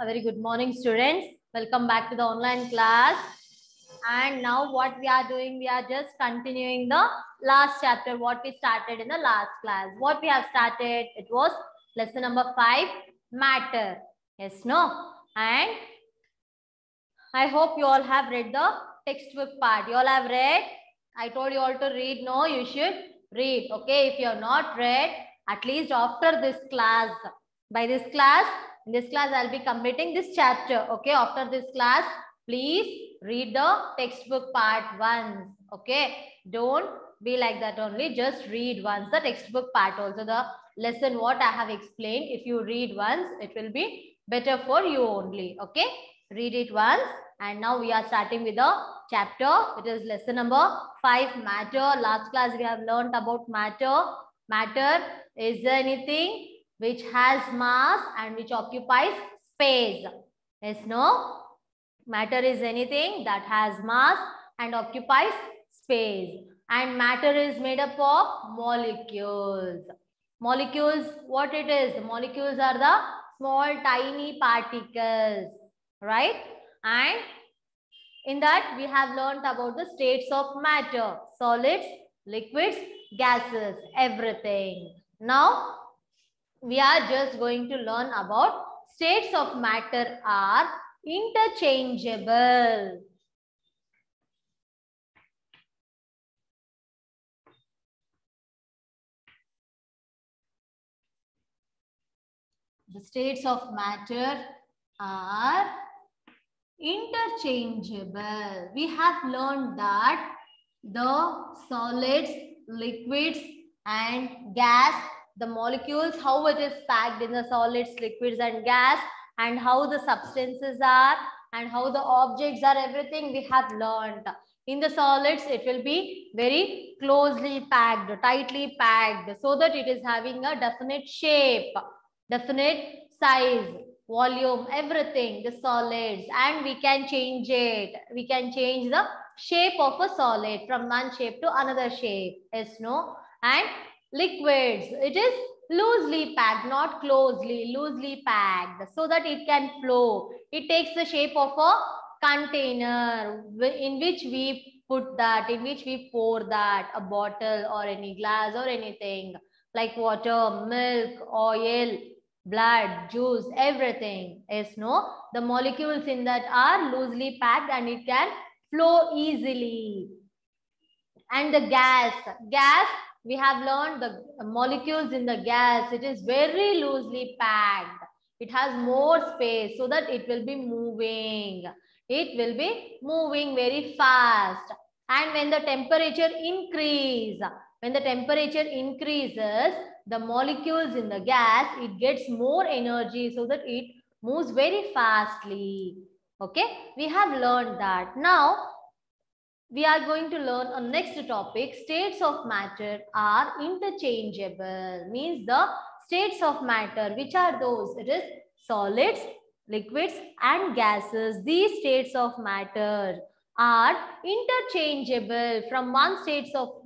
A very good morning, students. Welcome back to the online class. And now what we are doing, we are just continuing the last chapter, what we started in the last class. What we have started, it was lesson number 5, matter. Yes, no? And I hope you all have read the textbook part. You all have read? I told you all to read. No, you should read. Okay, if you have not read, at least after this class, by this class, in this class, I'll be completing this chapter. Okay, after this class, please read the textbook part once. Okay, don't be like that only. Just read once the textbook part. Also, the lesson what I have explained, if you read once, it will be better for you only. Okay, read it once. And now we are starting with the chapter. It is lesson number 5, matter. Last class we have learned about matter. Matter is anything which has mass and which occupies space. Yes, no? Matter is anything that has mass and occupies space. And matter is made up of molecules. Molecules, what it is? Molecules are the small tiny particles, right? And in that we have learned about the states of matter, solids, liquids, gases, everything. Now we are just going to learn about states of matter are interchangeable. The states of matter are interchangeable. We have learned that the solids, liquids, and gas, the molecules, how it is packed in the solids, liquids, and gas, and how the substances are, and how the objects are, everything we have learned. In the solids, it will be very closely packed, tightly packed, so that it is having a definite shape, definite size, volume, everything, the solids, and we can change it. We can change the shape of a solid from one shape to another shape. Yes, no? And liquids, it is loosely packed, not closely, loosely packed, so that it can flow. It takes the shape of a container in which we put that, in which we pour that, a bottle or any glass or anything like water, milk, oil, blood, juice, everything. Yes, no? The molecules in that are loosely packed and it can flow easily. And the gas, we have learned the molecules in the gas, it is very loosely packed. It has more space so that it will be moving. It will be moving very fast. And when the temperature increases, the molecules in the gas, it gets more energy so that it moves very fastly. Okay, we have learned that. Now, we are going to learn a next topic. States of matter are interchangeable. Means the states of matter, which are those? It is solids, liquids, and gases. These states of matter are interchangeable from one state of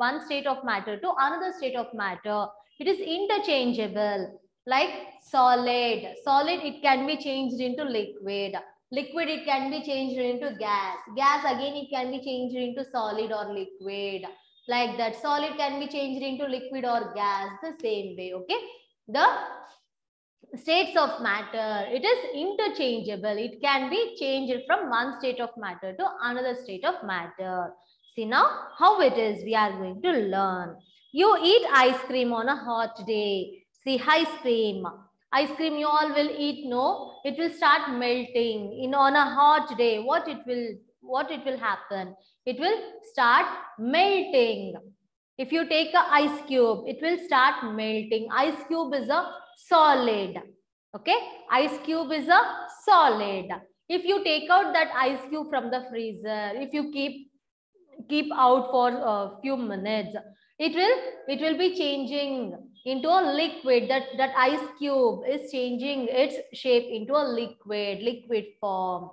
matter to another state of matter. It is interchangeable. Like solid, it can be changed into liquid. Liquid, it can be changed into gas. Gas, again, it can be changed into solid or liquid. Like that. Solid can be changed into liquid or gas. The same way, okay? The states of matter, it is interchangeable. It can be changed from one state of matter to another state of matter. See now how it is we are going to learn. You eat ice cream on a hot day. See, ice cream. Ice cream you all will eat, no? It will start melting in on a hot day. What it will happen? It will start melting. If you take a ice cube, it will start melting. Ice cube is a solid. Okay, ice cube is a solid. If you take out that ice cube from the freezer, if you keep out for a few minutes, it will be changing into a liquid. That ice cube is changing its shape into a liquid form.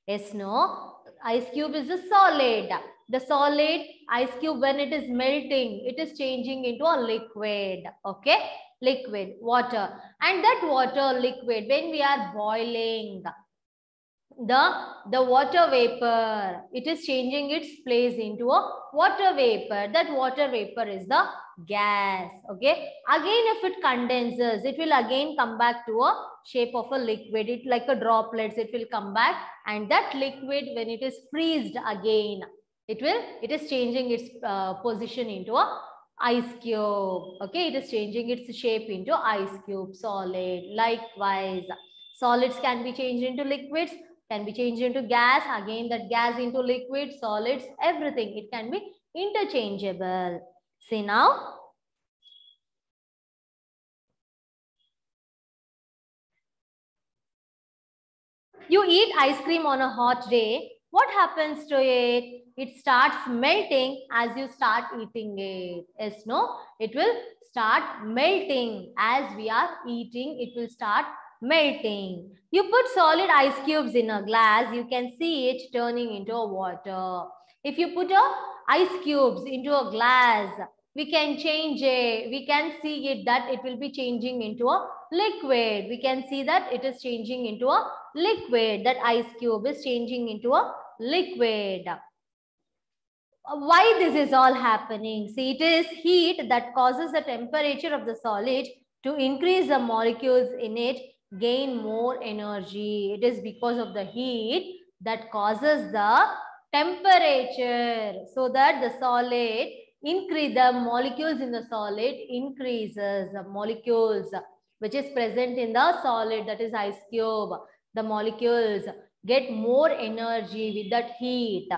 Yes, no? Ice cube is a solid. The solid ice cube, when it is melting, it is changing into a liquid. Okay, liquid, water. And that water liquid, when we are boiling, the water vapor. It is changing its place into a water vapor. That water vapor is the gas. Okay. Again, if it condenses, it will again come back to a shape of a liquid. It like a droplets. It will come back, and that liquid, when it is freezed again, it is changing its position into a ice cube. Okay. It is changing its shape into ice cube, solid. Likewise, solids can be changed into liquids, can be changed into gas, again that gas into liquid, solids, everything. It can be interchangeable. See now. You eat ice cream on a hot day. What happens to it? It starts melting as you start eating it. Yes, no? It will start melting as we are eating. It will start melting. You put solid ice cubes in a glass, you can see it turning into a water. If you put ice cubes into a glass, we can change it. We can see it that it will be changing into a liquid. We can see that it is changing into a liquid. That ice cube is changing into a liquid. Why this is all happening? See, it is heat that causes the temperature of the solid to increase. The molecules in it gain more energy. It is because of the heat that causes the temperature, so that the solid increase, the molecules in the solid increases. The molecules which is present in the solid, that is ice cube, the molecules get more energy with that heat,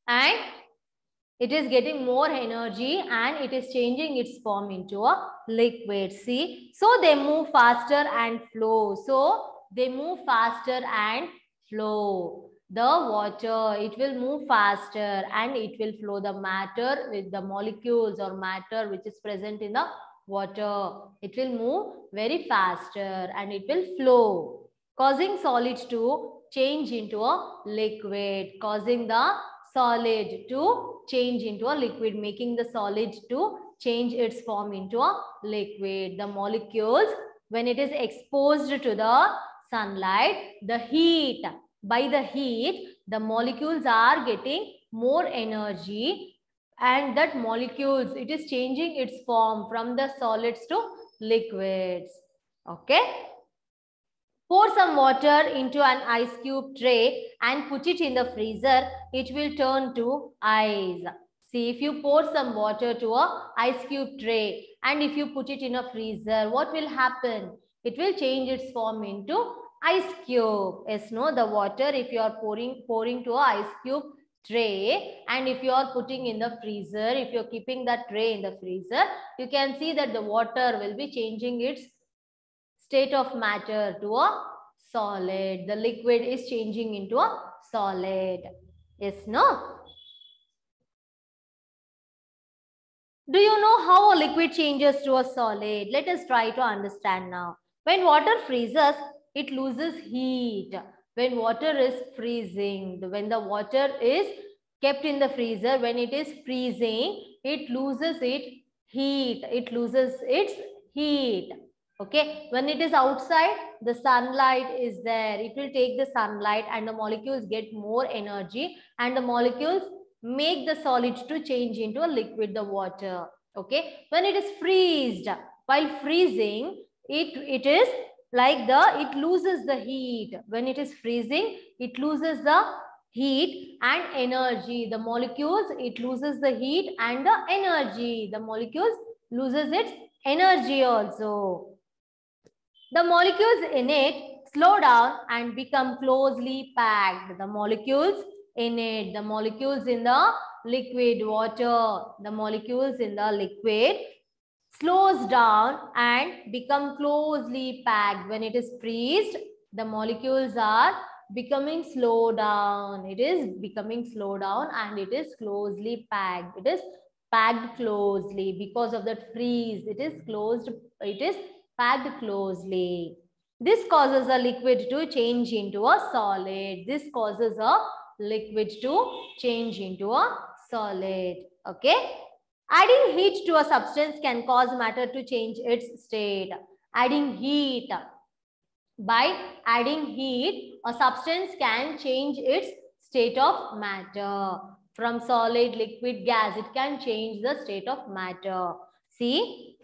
and it is getting more energy and it is changing its form into a liquid. See, so they move faster and flow. So they move faster and flow. The water, it will move faster and it will flow. The matter with the molecules or matter which is present in the water, it will move very faster and it will flow, causing solids to change into a liquid, causing the solid to change into a liquid, making the solid to change its form into a liquid. The molecules, when it is exposed to the sunlight, the heat, by the heat, the molecules are getting more energy, and that molecules, it is changing its form from the solids to liquids. Okay. Pour some water into an ice cube tray and put it in the freezer. It will turn to ice. See, if you pour some water to a ice cube tray and if you put it in a freezer, what will happen? It will change its form into ice cube. Yes, no, the water, if you are pouring to a ice cube tray, and if you are putting in the freezer, if you are keeping that tray in the freezer, you can see that the water will be changing its state of matter to a solid. The liquid is changing into a solid. Yes, no? Do you know how a liquid changes to a solid? Let us try to understand now. When water freezes, it loses heat. When water is freezing, when the water is kept in the freezer, when it is freezing, it loses its heat. It loses its heat. Okay, when it is outside, the sunlight is there. It will take the sunlight and the molecules get more energy, and the molecules make the solid to change into a liquid, the water. Okay, when it is freezed, while freezing, it is like it loses the heat. When it is freezing, it loses the heat and energy. The molecules, it loses the heat and the energy. The molecules loses its energy also. The molecules in it slow down and become closely packed. The molecules in it, the molecules in the liquid water, the molecules in the liquid slows down and become closely packed. When it is freezed, the molecules are becoming slow down. It is becoming slow down and it is closely packed. It is packed closely because of that freeze. It is closed. It is packed closely. This causes a liquid to change into a solid. This causes a liquid to change into a solid. Okay. Adding heat to a substance can cause matter to change its state. Adding heat. By adding heat, a substance can change its state of matter. From solid, liquid, gas, it can change the state of matter. See,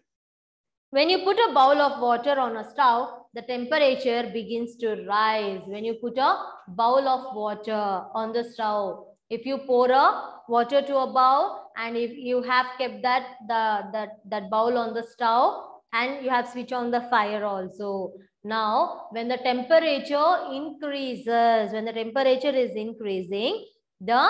when you put a bowl of water on a stove, the temperature begins to rise. When you put a bowl of water on the stove, if you pour a water to a bowl and if you have kept that bowl on the stove and you have switched on the fire also. Now, when the temperature increases, when the temperature is increasing, the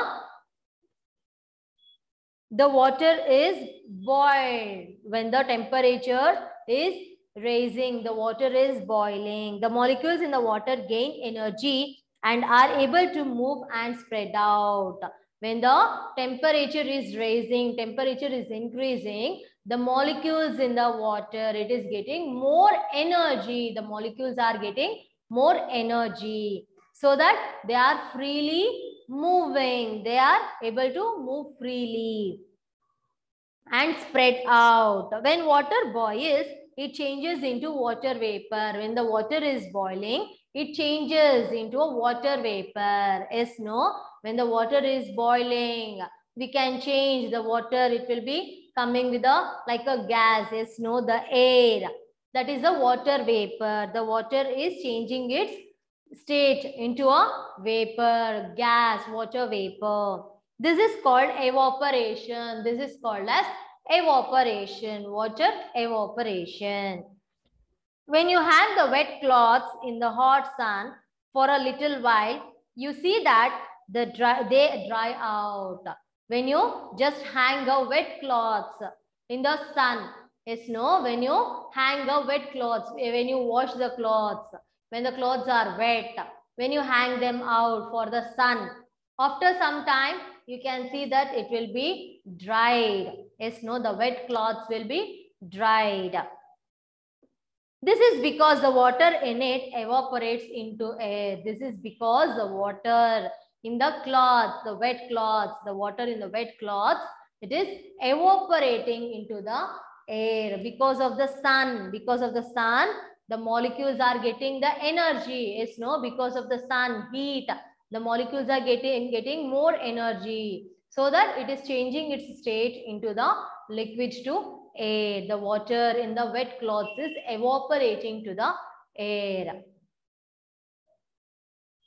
water is boiled. When the temperature is rising, the water is boiling. The molecules in the water gain energy and are able to move and spread out. When the temperature is rising, temperature is increasing, the molecules in the water, it is getting more energy. The molecules are getting more energy so that they are freely moving. They are able to move freely and spread out. When water boils, it changes into water vapor. When the water is boiling, it changes into a water vapor. Yes, no? When the water is boiling, we can change the water. It will be coming with like a gas. Yes, no? The air. That is the water vapor. The water is changing its state into a vapor, gas, water vapor. This is called evaporation. This is called as evaporation, water evaporation. When you hang the wet cloths in the hot sun for a little while, you see that they dry out. When you just hang the wet cloths in the sun, yes, no, when you hang the wet cloths, when you wash the clothes, when the clothes are wet, when you hang them out for the sun, after some time, you can see that it will be dried. Yes, no, the wet cloths will be dried. This is because the water in it evaporates into air. This is because the water in the cloth, the wet cloths, the water in the wet cloths, it is evaporating into the air because of the sun. Because of the sun, the molecules are getting the energy. Yes, no, because of the sun, heat, the molecules are getting more energy so that it is changing its state into the liquid to air. The water in the wet cloths is evaporating to the air.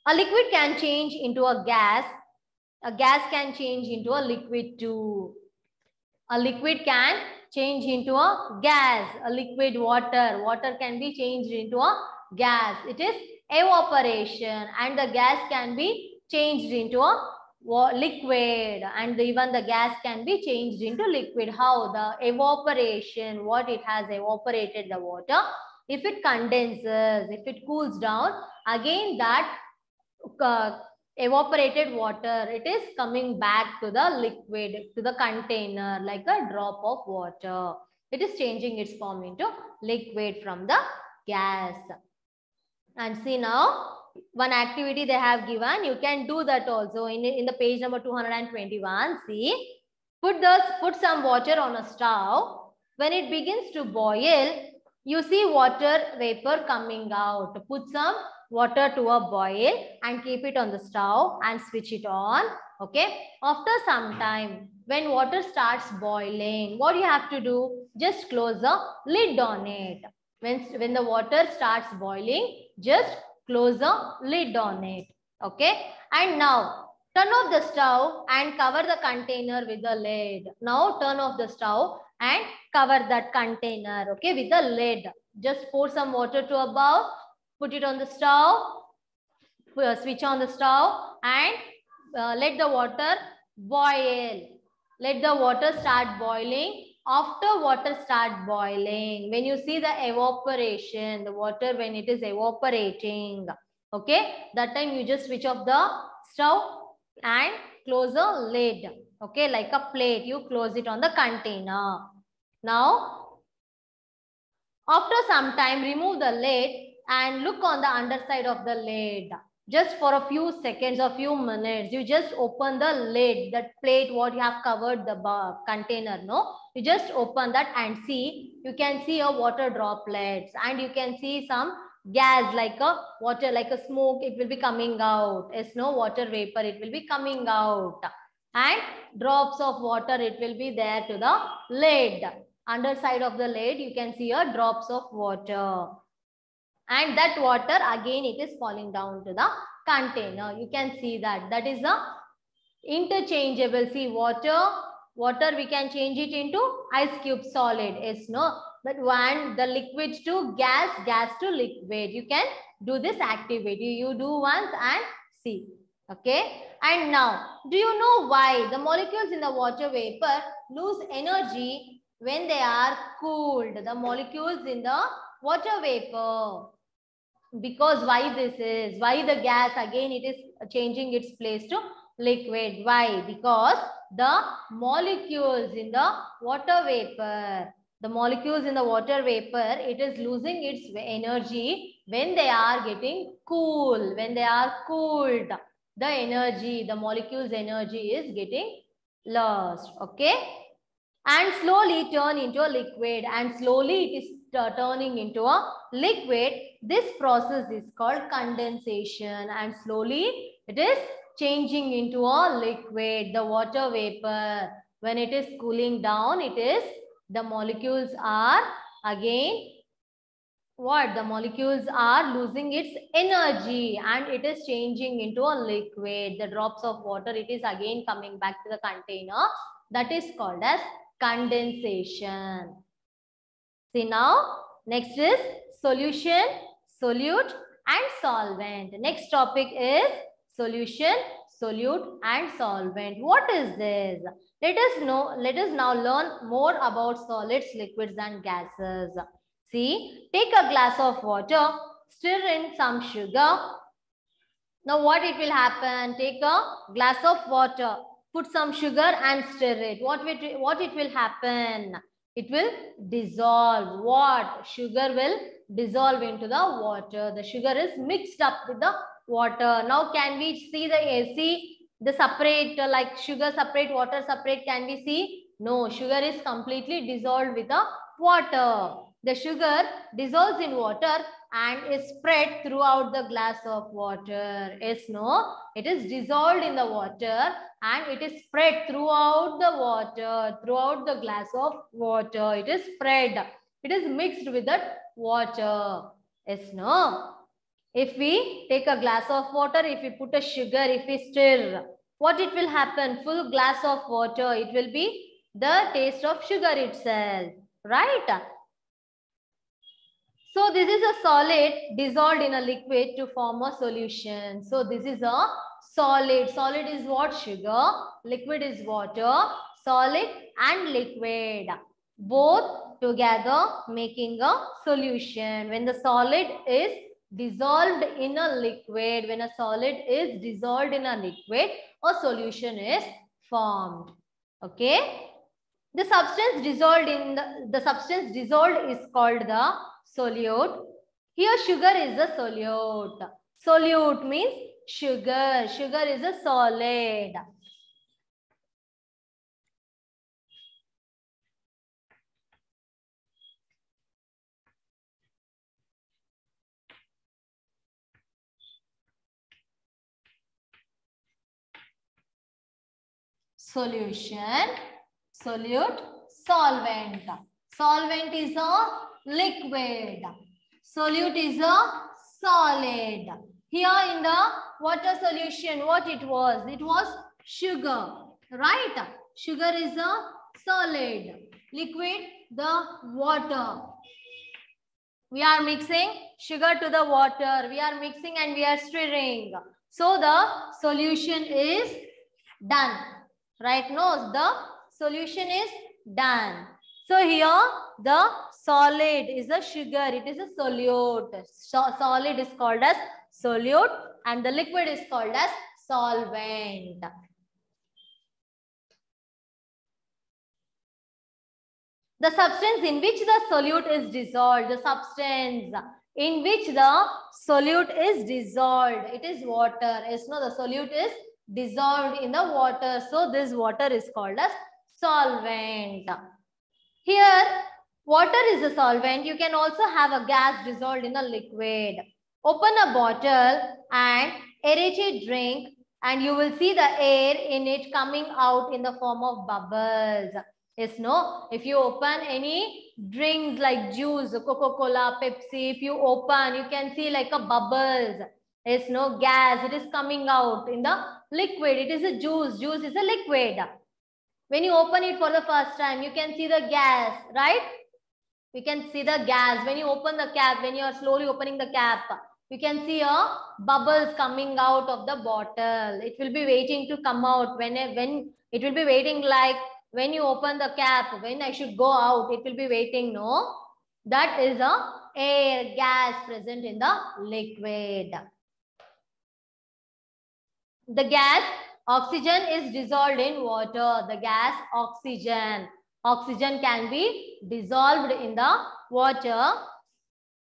A liquid can change into a gas. A gas can change into a liquid too. A liquid can change into a gas. A liquid water. Water can be changed into a gas. It is evaporation, and the gas can be changed into a liquid, and even the gas can be changed into liquid. How? The evaporation, what it has evaporated the water. If it condenses, if it cools down, again that evaporated water, it is coming back to the liquid, to the container, like a drop of water. It is changing its form into liquid from the gas. And see now, one activity they have given, you can do that also in the page number 221. See, put some water on a stove. When it begins to boil, you see water vapor coming out. Put some water to a boil and keep it on the stove and switch it on. Okay. After some time, when water starts boiling, what you have to do? Just close the lid on it. When the water starts boiling, just close the lid on it. Okay. And now turn off the stove and cover the container with the lid. Now turn off the stove and cover that container, okay, with the lid. Just pour some water to a bowl, put it on the stove, switch on the stove and let the water boil. Let the water start boiling. After water start boiling, when you see the evaporation, the water when it is evaporating, okay, that time you just switch off the stove and close the lid, okay, like a plate, you close it on the container. Now, after some time, remove the lid and look on the underside of the lid. Just for a few seconds or few minutes, you just open the lid, that plate what you have covered the container, no? You just open that and see, you can see a water droplets and you can see some gas, like a water, like a smoke, it will be coming out. Yes, no, water vapor, it will be coming out. And drops of water, it will be there to the lid. Underside of the lid, you can see a drops of water. And that water, again, it is falling down to the container. You can see that. That is a interchangeable. See, water we can change it into ice cube solid. Yes, no. But one, the liquid to gas, gas to liquid. You can do this activity. You do once and see. Okay. And now, do you know why the molecules in the water vapor lose energy when they are cooled? The molecules in the water vapor. Because why this is? Why the gas, again, it is changing its place to liquid. Why? Because the molecules in the water vapor, it is losing its energy when they are getting cool. When they are cooled, the energy, the molecules energy is getting lost. Okay. And slowly turn into a liquid, and slowly it is turning into a liquid. This process is called condensation, and slowly it is changing into a liquid, the water vapor. When it is cooling down, it is, the molecules are again, what? The molecules are losing its energy and it is changing into a liquid. The drops of water, it is again coming back to the container. That is called as condensation. See now, next is solution, solute and solvent. Next topic is solution, solute and solvent. What is this? Let us now learn more about solids, liquids and gases. See, take a glass of water, stir in some sugar. Now what it will happen? Take a glass of water, put some sugar and stir it. What it will happen? It will dissolve. What? Sugar will dissolve into the water. The sugar is mixed up with the water. Now can we see the separate, like sugar separate, water separate? Can we see? No, sugar is completely dissolved with the water. The sugar dissolves in water and is spread throughout the glass of water. Yes, no? It is dissolved in the water and it is spread throughout the water, throughout the glass of water. It is spread. It is mixed with that water. Yes, no? If we take a glass of water, if we put a sugar, if we stir, what it will happen? Full glass of water, it will be the taste of sugar itself, right? So this is a solid dissolved in a liquid to form a solution. So this is a solid. Solid is what? Sugar. Liquid is water. Solid and liquid, both together making a solution. When the solid is dissolved in a liquid, when a solid is dissolved in a liquid, a solution is formed. Okay. The substance dissolved is called the solute. Here sugar is a solute. Solute means sugar. Sugar is a solid. Solution, solute, solvent. Solvent is a liquid. Solute is a solid. Here in the water solution, what it was? It was sugar, right? Sugar is a solid. Liquid, the water. We are mixing sugar to the water. We are mixing and we are stirring. So the solution is done. Right? No, the solution is done. So here the solid is a sugar. It is a solute. Solid is called as solute and the liquid is called as solvent. The substance in which the solute is dissolved. The substance in which the solute is dissolved. It is water. Yes, no, the solute is dissolved in the water. So this water is called as solvent. Here, Water is a solvent. You can also have a gas dissolved in a liquid. Open a bottle and aerate drink, and you will see the air in it coming out in the form of bubbles. Yes, no? If you open any drinks like juice, Coca-Cola, Pepsi, if you open, you can see like a bubbles. Yes, no? Gas, it is coming out in the liquid. It is a juice. Juice is a liquid. When you open it for the first time, you can see the gas, right? You can see the gas. When you open the cap, when you are slowly opening the cap, you can see a bubbles coming out of the bottle. It will be waiting to come out when it will be waiting like when you open the cap, when I should go out, it will be waiting, no? That is a air gas present in the liquid. The gas oxygen is dissolved in water. The gas oxygen. Oxygen can be dissolved in the water.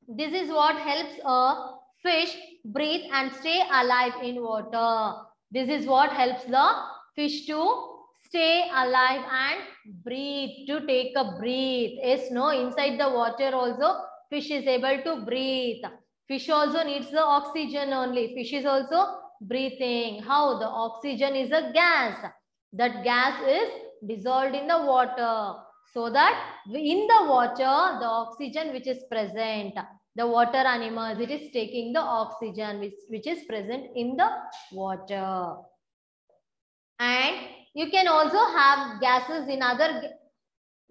This is what helps a fish breathe and stay alive in water. This is what helps the fish to stay alive and breathe, to take a breath. Yes, no, inside the water also fish is able to breathe. Fish also needs the oxygen only. Fish is also breathing. How? The oxygen is a gas. That gas is dissolved in the water. So that in the water, the oxygen which is present, the water animals, it is taking the oxygen which is present in the water. And you can also have gases in other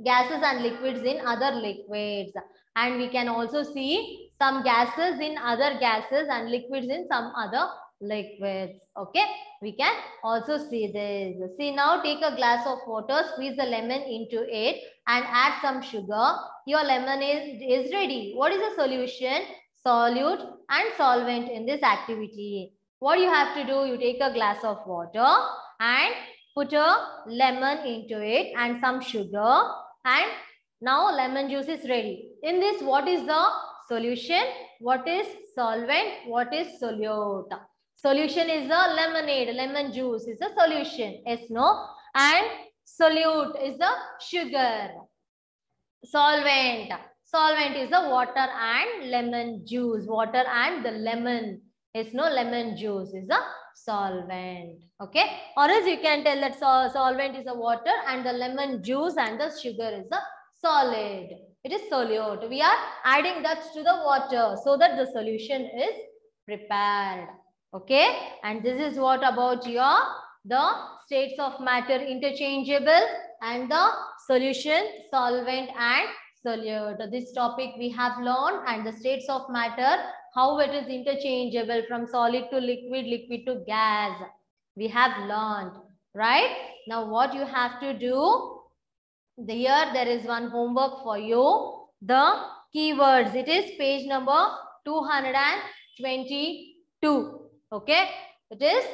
gases and liquids in other liquids. And we can also see some gases in other gases and liquids in some other liquids. Okay, we can also see this. See, now take a glass of water, squeeze the lemon into it and add some sugar. Your lemon is ready. What is the solution? Solute and solvent in this activity. What you have to do, you take a glass of water and put a lemon into it and some sugar, and now lemon juice is ready. In this, what is the solution? What is solvent? What is solute? Solution is the lemonade. Lemon juice is the solution. Yes, no? And solute is the sugar. Solvent. Solvent is the water and lemon juice. Water and the lemon. Yes, no? Lemon juice is the solvent. Okay? Or else you can tell that solvent is the water and the lemon juice and the sugar is the solid. It is solute. We are adding that to the water so that the solution is prepared. Okay? And this is what about the states of matter interchangeable and the solution, solvent and solute. This topic we have learned, and the states of matter, how it is interchangeable from solid to liquid, liquid to gas. We have learned, right? Now what you have to do, here there is one homework for you. The keywords, it is page number 222. Okay, it is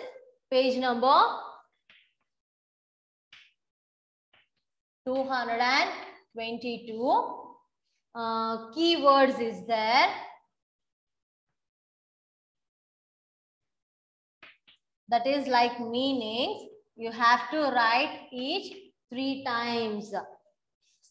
page number 222. Keywords is there. That is like meanings. You have to write each 3 times.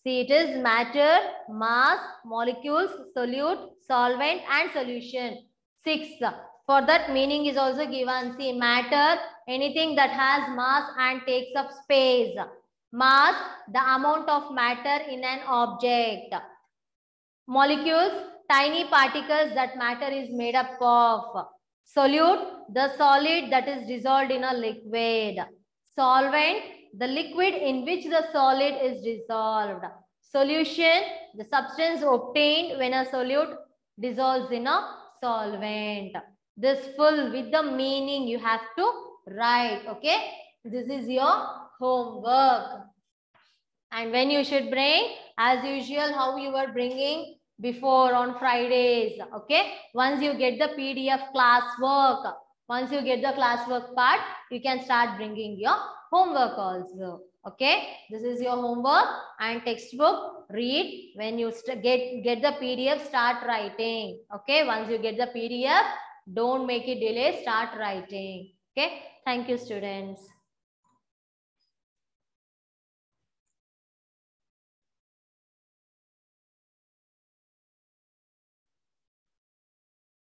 See, it is matter, mass, molecules, solute, solvent and solution. 6. For that, meaning is also given. See, matter, anything that has mass and takes up space. Mass, the amount of matter in an object. Molecules, tiny particles that matter is made up of. Solute, the solid that is dissolved in a liquid. Solvent, the liquid in which the solid is dissolved. Solution, the substance obtained when a solute dissolves in a solvent. This full with the meaning you have to write. Okay, this is your homework. And when you should bring, as usual, how you were bringing before on Fridays. Okay, once you get the PDF classwork, once you get the classwork part, you can start bringing your homework also. Okay, this is your homework and textbook. Read. When you get the PDF, start writing. Okay, once you get the PDF, don't make it delay, start writing. Okay, thank you, students.